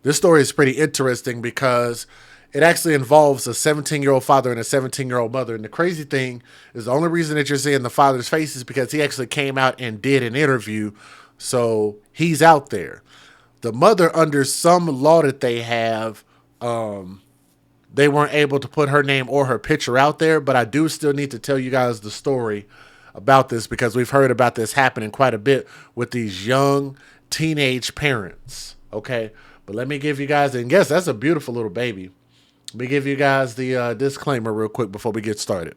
This story is pretty interesting because it actually involves a 17-year-old father and a 17-year-old mother. And the crazy thing is the only reason that you're seeing the father's face is because he actually came out and did an interview. So he's out there. The mother, under some law that they have, they weren't able to put her name or her picture out there. But I do still need to tell you guys the story about this because we've heard about this happening quite a bit with these young teenage parents. Okay. But let me give you guys, and yes, that's a beautiful little baby. Let me give you guys the disclaimer real quick before we get started.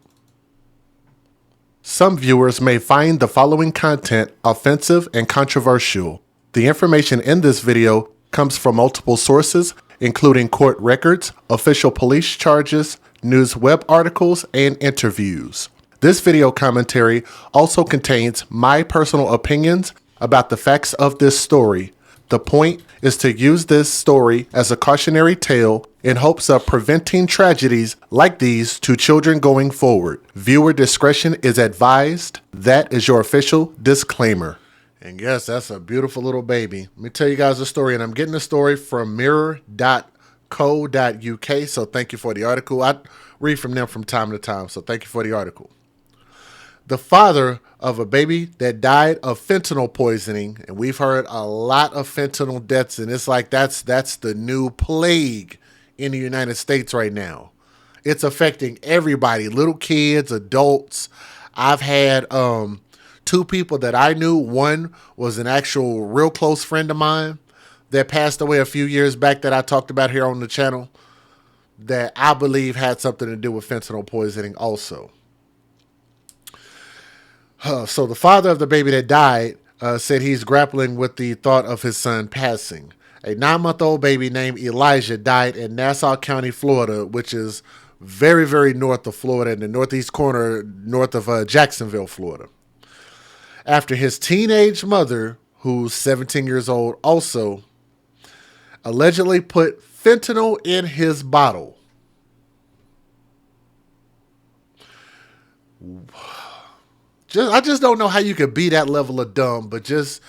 Some viewers may find the following content offensive and controversial. The information in this video comes from multiple sources, including court records, official police charges, news web articles, and interviews. This video commentary also contains my personal opinions about the facts of this story. The point is to use this story as a cautionary tale in hopes of preventing tragedies like these to children going forward. Viewer discretion is advised. That is your official disclaimer. And yes, that's a beautiful little baby. Let me tell you guys a story, and I'm getting the story from mirror.co.uk, so thank you for the article. I read from them from time to time, so thank you for the article. The father of a baby that died of fentanyl poisoning, and we've heard a lot of fentanyl deaths, and it's like that's the new plague in the United States right now. It's affecting everybody, little kids, adults. I've had two people that I knew. One was an actual real close friend of mine that passed away a few years back that I talked about here on the channel that I believe had something to do with fentanyl poisoning also. So the father of the baby that died said he's grappling with the thought of his son passing. A 9-month-old baby named Elijah died in Nassau County, Florida, which is very, very north of Florida, in the northeast corner, north of Jacksonville, Florida. After his teenage mother, who's 17 years old also, allegedly put fentanyl in his bottle. I just don't know how you could be that level of dumb, but just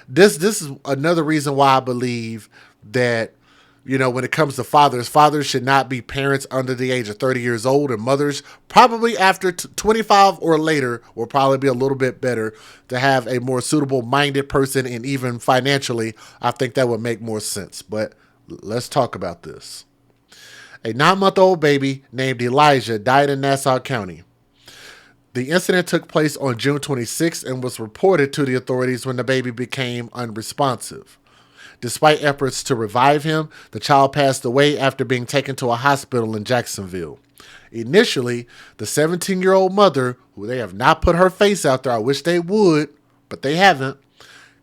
this is another reason why I believe that, you know, when it comes to fathers should not be parents under the age of 30 years old, and mothers probably after 25 or later will probably be a little bit better to have a more suitable minded person, and even financially, I think that would make more sense. But let's talk about this. A 9-month-old baby named Elijah died in Nassau County. The incident took place on June 26th and was reported to the authorities when the baby became unresponsive. Despite efforts to revive him, the child passed away after being taken to a hospital in Jacksonville. Initially, the 17-year-old mother, who they have not put her face out there, I wish they would, but they haven't,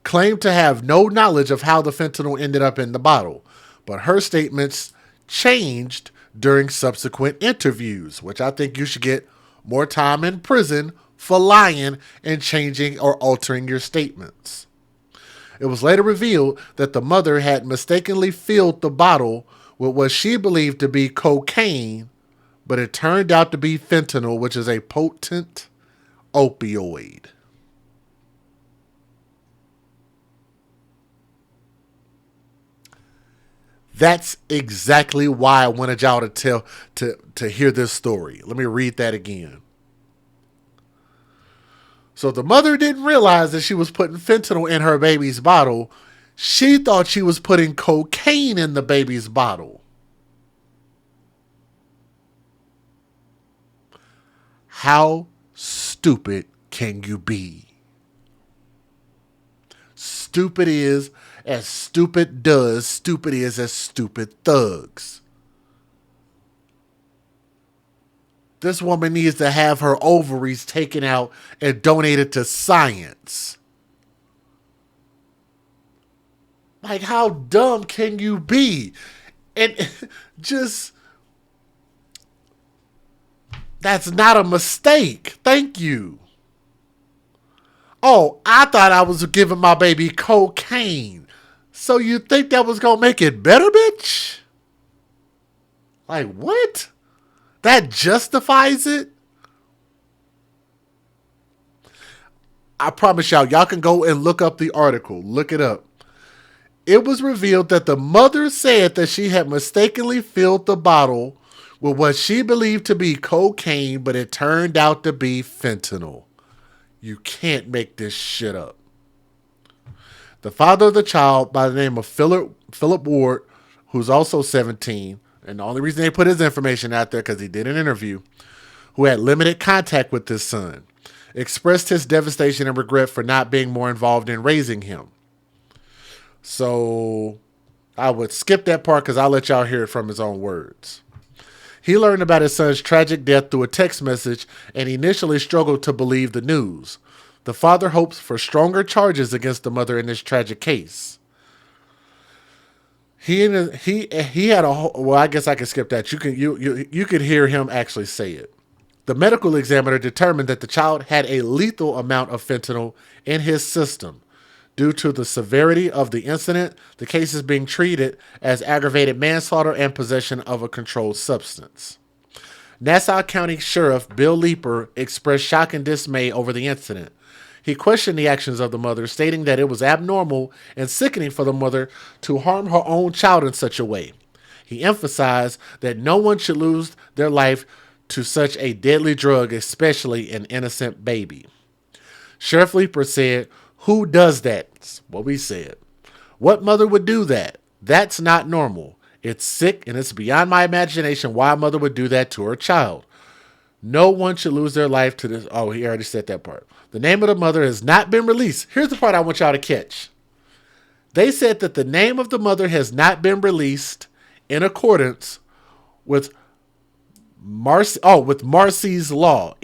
claimed to have no knowledge of how the fentanyl ended up in the bottle. But her statements changed during subsequent interviews, which I think you should get more time in prison for lying and changing or altering your statements. It was later revealed that the mother had mistakenly filled the bottle with what she believed to be cocaine, but it turned out to be fentanyl, which is a potent opioid. That's exactly why I wanted y'all to hear this story. Let me read that again. So the mother didn't realize that she was putting fentanyl in her baby's bottle. She thought she was putting cocaine in the baby's bottle. How stupid can you be? Stupid is as stupid does. Stupid is as stupid thugs. This woman needs to have her ovaries taken out and donated to science. Like, how dumb can you be? And just, that's not a mistake. Thank you. Oh, I thought I was giving my baby cocaine. So you think that was going to make it better, bitch? Like, what? That justifies it? I promise y'all can go and look up the article. Look it up. It was revealed that the mother said that she had mistakenly filled the bottle with what she believed to be cocaine, but it turned out to be fentanyl. You can't make this shit up. The father of the child, by the name of Philip Ward, who's also 17, and the only reason they put his information out there because he did an interview, who had limited contact with his son, expressed his devastation and regret for not being more involved in raising him. So I would skip that part because I'll let y'all hear it from his own words. He learned about his son's tragic death through a text message and initially struggled to believe the news. The father hopes for stronger charges against the mother in this tragic case. He had a well, I guess I can skip that. You could hear him actually say it. The medical examiner determined that the child had a lethal amount of fentanyl in his system. Due to the severity of the incident, the case is being treated as aggravated manslaughter and possession of a controlled substance. Nassau County Sheriff Bill Leeper expressed shock and dismay over the incident. He questioned the actions of the mother, stating that it was abnormal and sickening for the mother to harm her own child in such a way. He emphasized that no one should lose their life to such a deadly drug, especially an innocent baby. Sheriff Leeper said, "Who does that?" That's what we said. What mother would do that? That's not normal. It's sick, and it's beyond my imagination why a mother would do that to her child. No one should lose their life to this. Oh, he already said that part. The name of the mother has not been released. Here's the part I want y'all to catch. They said that the name of the mother has not been released in accordance with Marcy's Law. Marsy', with Marcy's Law.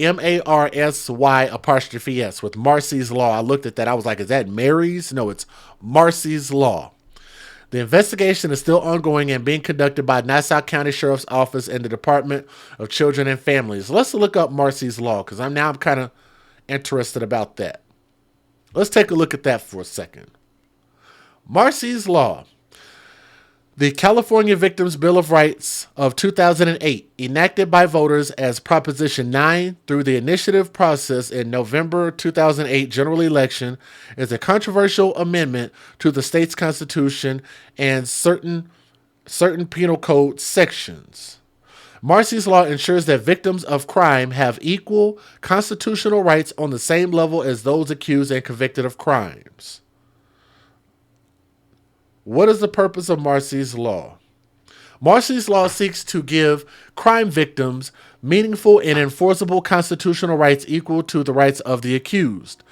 I looked at that. I was like, is that Mary's? No, it's Marcy's Law. The investigation is still ongoing and being conducted by Nassau County Sheriff's Office and the Department of Children and Families. Let's look up Marcy's Law because I'm kind of interested about that. Let's take a look at that for a second. Marcy's Law. The California Victims' Bill of Rights of 2008, enacted by voters as Proposition 9 through the initiative process in November 2008 general election, is a controversial amendment to the state's constitution and certain penal code sections. Marcy's Law ensures that victims of crime have equal constitutional rights on the same level as those accused and convicted of crimes. What is the purpose of Marcy's Law? Marcy's Law seeks to give crime victims meaningful and enforceable constitutional rights equal to the rights of the accused.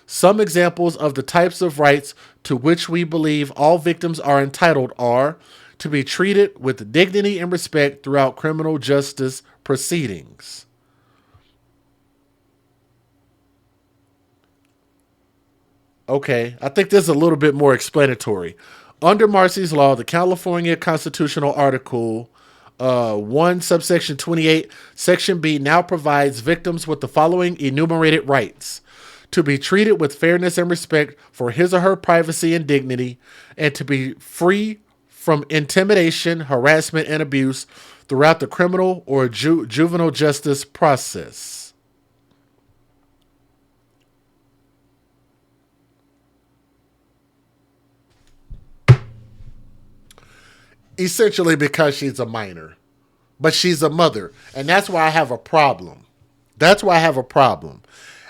Some examples of the types of rights to which we believe all victims are entitled are to be treated with dignity and respect throughout criminal justice proceedings. Okay, I think this is a little bit more explanatory. Under Marcy's Law, the California Constitutional Article 1, subsection 28, Section B now provides victims with the following enumerated rights: to be treated with fairness and respect for his or her privacy and dignity, and to be free from intimidation, harassment, and abuse throughout the criminal or juvenile justice process. Essentially because she's a minor. But she's a mother. And that's why I have a problem.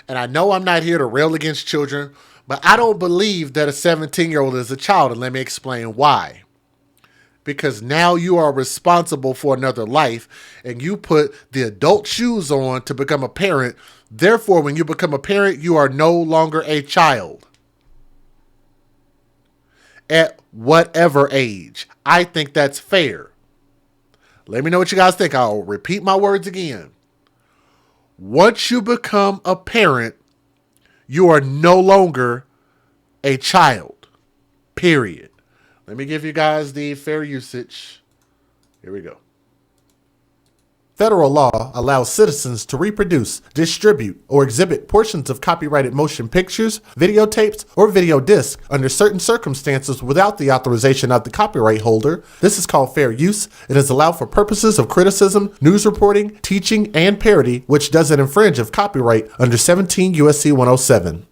And I know I'm not here to rail against children, but I don't believe that a 17-year-old is a child. And let me explain why. Because now you are responsible for another life, and you put the adult shoes on to become a parent. Therefore, when you become a parent, you are no longer a child. At whatever age. I think that's fair. Let me know what you guys think. I'll repeat my words again. Once you become a parent, you are no longer a child. Period. Let me give you guys the fair usage. Here we go. Federal law allows citizens to reproduce, distribute, or exhibit portions of copyrighted motion pictures, videotapes, or video discs under certain circumstances without the authorization of the copyright holder. This is called fair use. It is allowed for purposes of criticism, news reporting, teaching, and parody, which doesn't infringe of copyright under 17 U.S.C. 107.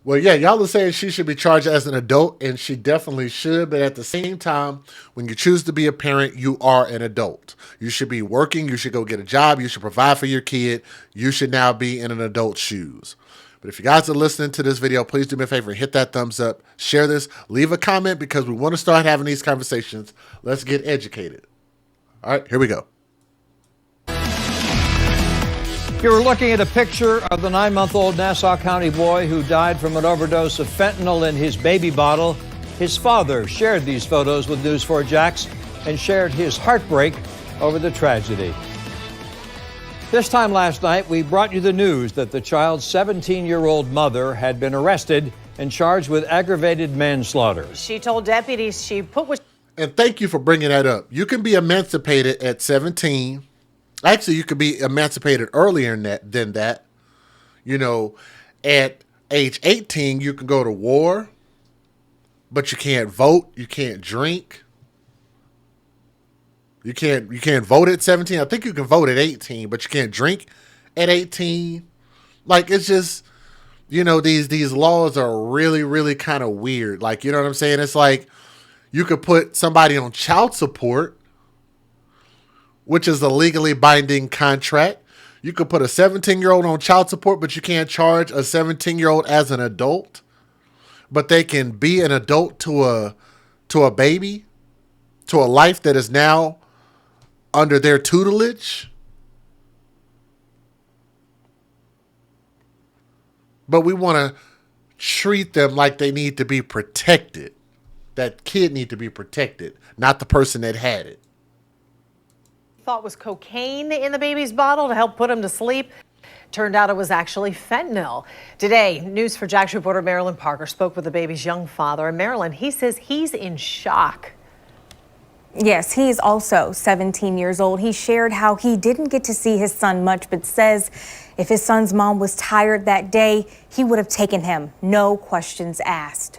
Well, yeah, y'all are saying she should be charged as an adult, and she definitely should. But at the same time, when you choose to be a parent, you are an adult. You should be working. You should go get a job. You should provide for your kid. You should now be in an adult's shoes. But if you guys are listening to this video, please do me a favor and hit that thumbs up. Share this. Leave a comment because we want to start having these conversations. Let's get educated. All right, here we go. You're looking at a picture of the 9-month-old Nassau County boy who died from an overdose of fentanyl in his baby bottle. His father shared these photos with News4Jax and shared his heartbreak over the tragedy. This time last night, we brought you the news that the child's 17-year-old mother had been arrested and charged with aggravated manslaughter. She told deputies she put what... And thank you for bringing that up. You can be emancipated at 17. Actually, you could be emancipated earlier than that. You know, at age 18, you can go to war, but you can't vote. You can't drink. You can't vote at 17. I think you can vote at 18, but you can't drink at 18. Like, it's just, you know, these laws are really, really kind of weird. Like, you know what I'm saying? It's like you could put somebody on child support, which is a legally binding contract. You could put a 17-year-old on child support, but you can't charge a 17-year-old as an adult. But they can be an adult to a baby, to a life that is now under their tutelage. But we want to treat them like they need to be protected. That kid need to be protected, not the person that had it. Thought was cocaine in the baby's bottle to help put him to sleep. Turned out it was actually fentanyl. Today, News4Jax reporter Marilyn Parker spoke with the baby's young father. And Marilyn, he says he's in shock. Yes, he's also 17 years old. He shared how he didn't get to see his son much, but says if his son's mom was tired that day, he would have taken him, no questions asked.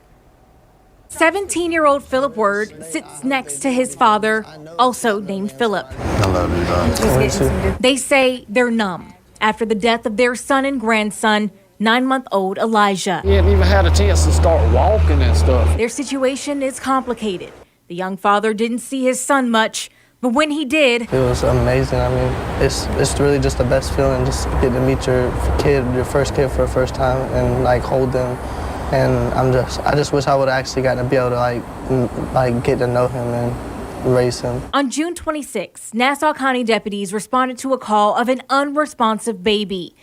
17-year-old Philip Word sits next to his father, also named Philip. I love you, dog. They say they're numb after the death of their son and grandson, 9-month-old Elijah. He hadn't even had a chance to start walking and stuff. Their situation is complicated. The young father didn't see his son much, but when he did, It was amazing. I mean, it's really just the best feeling, just get to meet your kid, your first kid for the first time, and like hold them. And I just wish I would have actually gotten to be able to like get to know him and raise him. On June 26, Nassau County deputies responded to a call of an unresponsive baby.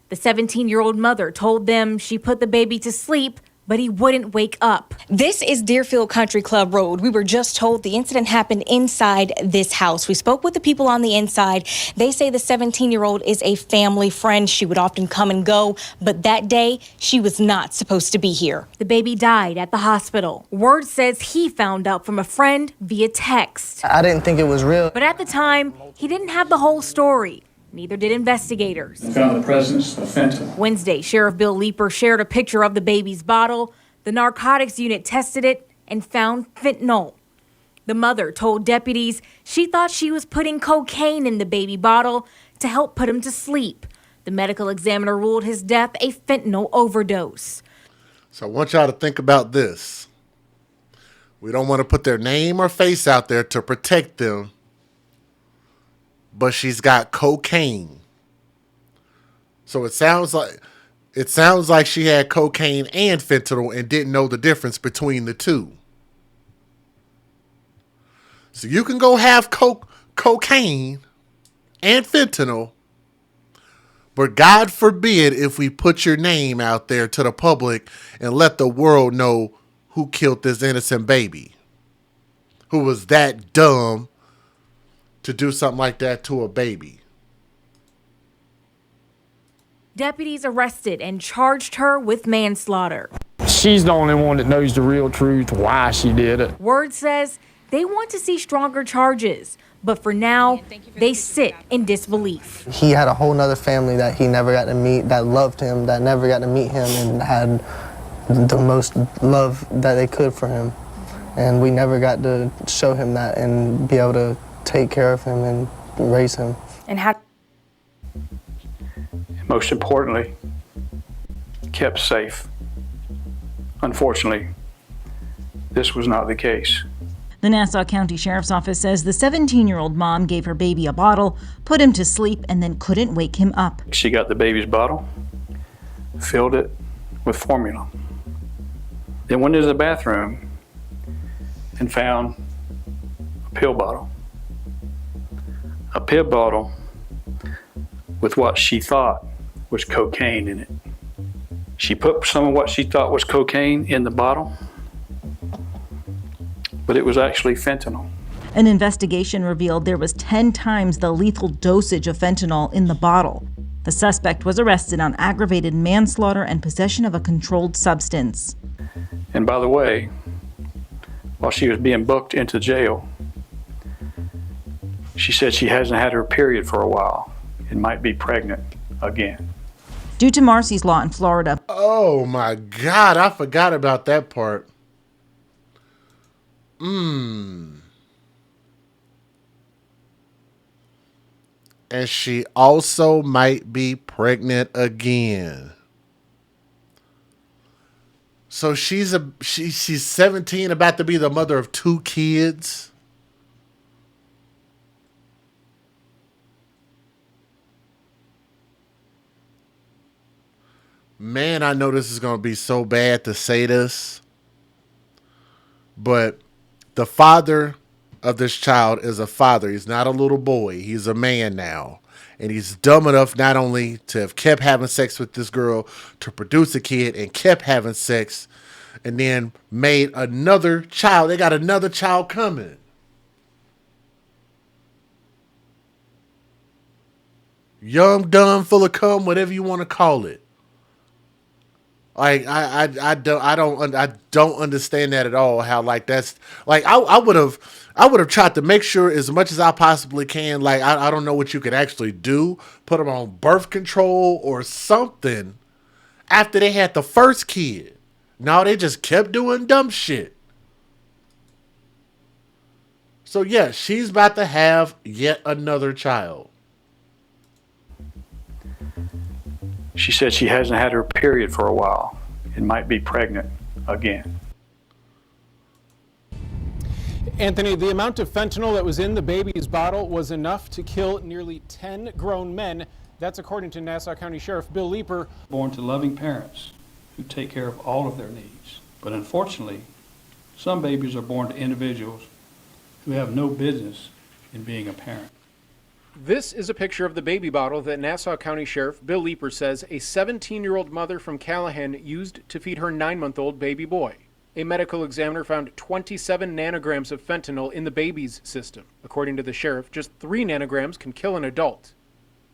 The 17-year-old mother told them she put the baby to sleep, but he wouldn't wake up. This is Deerfield Country Club Road. We were just told the incident happened inside this house. We spoke with the people on the inside. They say the 17-year-old is a family friend. She would often come and go, but that day she was not supposed to be here. The baby died at the hospital. Word says he found out from a friend via text. I didn't think it was real. But at the time, he didn't have the whole story. Neither did investigators. We found the presence of fentanyl. Wednesday, Sheriff Bill Leeper shared a picture of the baby's bottle. The narcotics unit tested it and found fentanyl. The mother told deputies she thought she was putting cocaine in the baby bottle to help put him to sleep. The medical examiner ruled his death a fentanyl overdose. So I want y'all to think about this. We don't want to put their name or face out there to protect them, but she's got cocaine. So it sounds like she had cocaine and fentanyl and didn't know the difference between the two. So you can go have cocaine and fentanyl, but God forbid if we put your name out there to the public and let the world know who killed this innocent baby, who was that dumb to do something like that to a baby. Deputies arrested and charged her with manslaughter. She's the only one that knows the real truth, why she did it. Word says they want to see stronger charges, but for now, they sit in disbelief. He had a whole nother family that he never got to meet, that loved him, that never got to meet him, and had the most love that they could for him. And we never got to show him that and be able to take care of him and raise him. And how? Most importantly, kept safe. Unfortunately, this was not the case. The Nassau County Sheriff's Office says the 17-year-old mom gave her baby a bottle, put him to sleep, and then couldn't wake him up. She got the baby's bottle, filled it with formula, then went into the bathroom and found a pill bottle. A pill bottle with what she thought was cocaine in it. She put some of what she thought was cocaine in the bottle, but it was actually fentanyl. An investigation revealed there was 10 times the lethal dosage of fentanyl in the bottle. The suspect was arrested on aggravated manslaughter and possession of a controlled substance. And by the way, while she was being booked into jail, she said she hasn't had her period for a while and might be pregnant again. Due to Marcy's law in Florida. Oh my God, I forgot about that part. And she also might be pregnant again. So she's 17, about to be the mother of 2 kids. Man, I know this is going to be so bad to say this, but the father of this child is a father. He's not a little boy. He's a man now. And he's dumb enough not only to have kept having sex with this girl, to produce a kid and kept having sex, and then made another child. They got another child coming. Young, dumb, full of cum, whatever you want to call it. Like I don't understand that at all. How like that's like I would have tried to make sure as much as I possibly can. Like I don't know what you could actually do. Put them on birth control or something after they had the first kid. No, they just kept doing dumb shit. So yeah, she's about to have yet another child. She said she hasn't had her period for a while and might be pregnant again. Anthony, the amount of fentanyl that was in the baby's bottle was enough to kill nearly 10 grown men. That's according to Nassau County Sheriff Bill Leeper. Born to loving parents who take care of all of their needs. But unfortunately, some babies are born to individuals who have no business in being a parent. This is a picture of the baby bottle that Nassau County Sheriff Bill Leeper says a 17-year-old mother from Callahan used to feed her 9-month-old baby boy. A medical examiner found 27 nanograms of fentanyl in the baby's system. According to the sheriff, just 3 nanograms can kill an adult.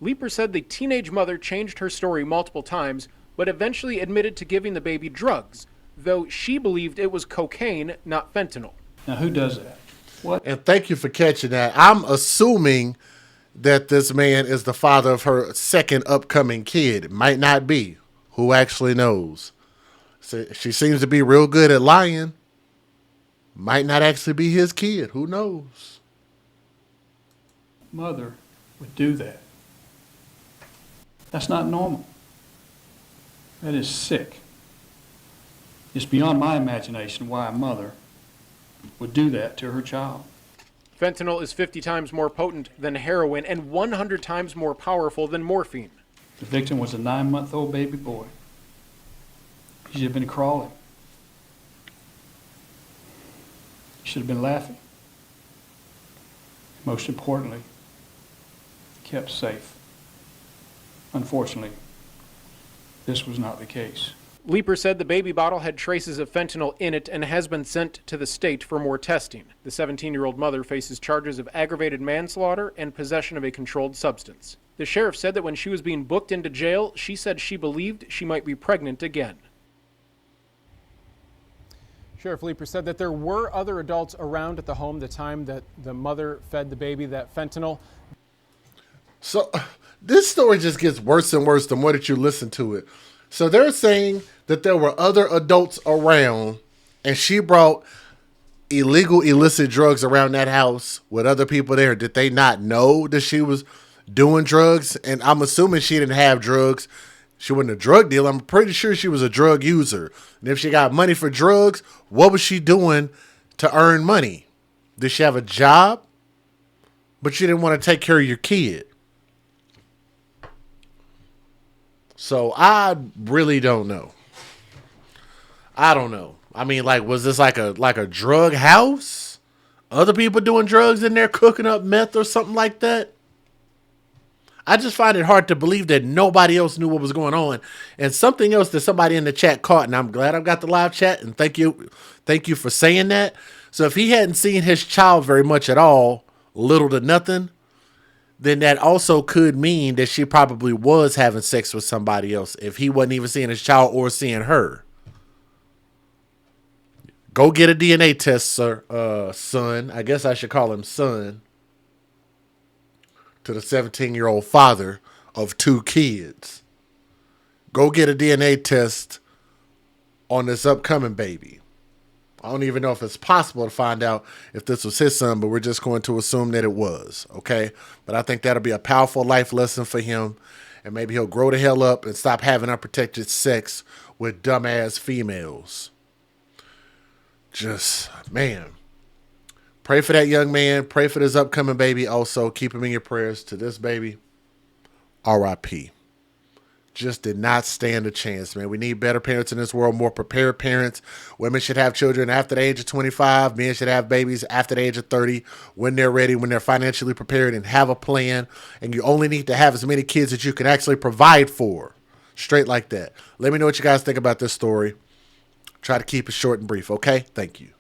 Leeper said the teenage mother changed her story multiple times, but eventually admitted to giving the baby drugs, though she believed it was cocaine, not fentanyl. Now, who does that? What? And thank you for catching that. I'm assuming that this man is the father of her second upcoming kid. It might not be. Who actually knows? So she seems to be real good at lying. Might not actually be his kid. Who knows? Mother would do that. That's not normal. That is sick. It's beyond my imagination why a mother would do that to her child. Fentanyl is 50 times more potent than heroin and 100 times more powerful than morphine. The victim was a 9-month-old baby boy. He should have been crawling. He should have been laughing. Most importantly, kept safe. Unfortunately, this was not the case. Leeper said the baby bottle had traces of fentanyl in it and has been sent to the state for more testing. The 17-year-old mother faces charges of aggravated manslaughter and possession of a controlled substance. The sheriff said that when she was being booked into jail, she said she believed she might be pregnant again. Sheriff Leeper said that there were other adults around at the home the time that the mother fed the baby that fentanyl. So this story just gets worse and worse the more that you listen to it. So they're saying that there were other adults around and she brought illegal, illicit drugs around that house with other people there. Did they not know that she was doing drugs? And I'm assuming she didn't have drugs She wasn't a drug dealer. I'm pretty sure she was a drug user. And if she got money for drugs, what was she doing to earn money? Did she have a job? But she didn't want to take care of your kid. So I really don't know. I don't know. I mean, like, was this like a drug house? Other people doing drugs in there, cooking up meth or something like that? I just find it hard to believe that nobody else knew what was going on. And something else that somebody in the chat caught, and I'm glad I've got the live chat, and thank you for saying that. So if he hadn't seen his child very much at all, little to nothing, then that also could mean that she probably was having sex with somebody else if he wasn't even seeing his child or seeing her. Go get a DNA test, sir, son. I guess I should call him son. To the 17-year-old father of 2 kids. Go get a DNA test on this upcoming baby. I don't even know if it's possible to find out if this was his son, but we're just going to assume that it was, okay? But I think that'll be a powerful life lesson for him, and maybe he'll grow the hell up and stop having unprotected sex with dumbass females. Just, man. Pray for that young man. Pray for this upcoming baby. Also, keep him in your prayers. To this baby, R.I.P. Just did not stand a chance, man. We need better parents in this world, more prepared parents. Women should have children after the age of 25. Men should have babies after the age of 30 when they're ready, when they're financially prepared and have a plan. And you only need to have as many kids as you can actually provide for. Straight like that. Let me know what you guys think about this story. Try to keep it short and brief, okay? Thank you.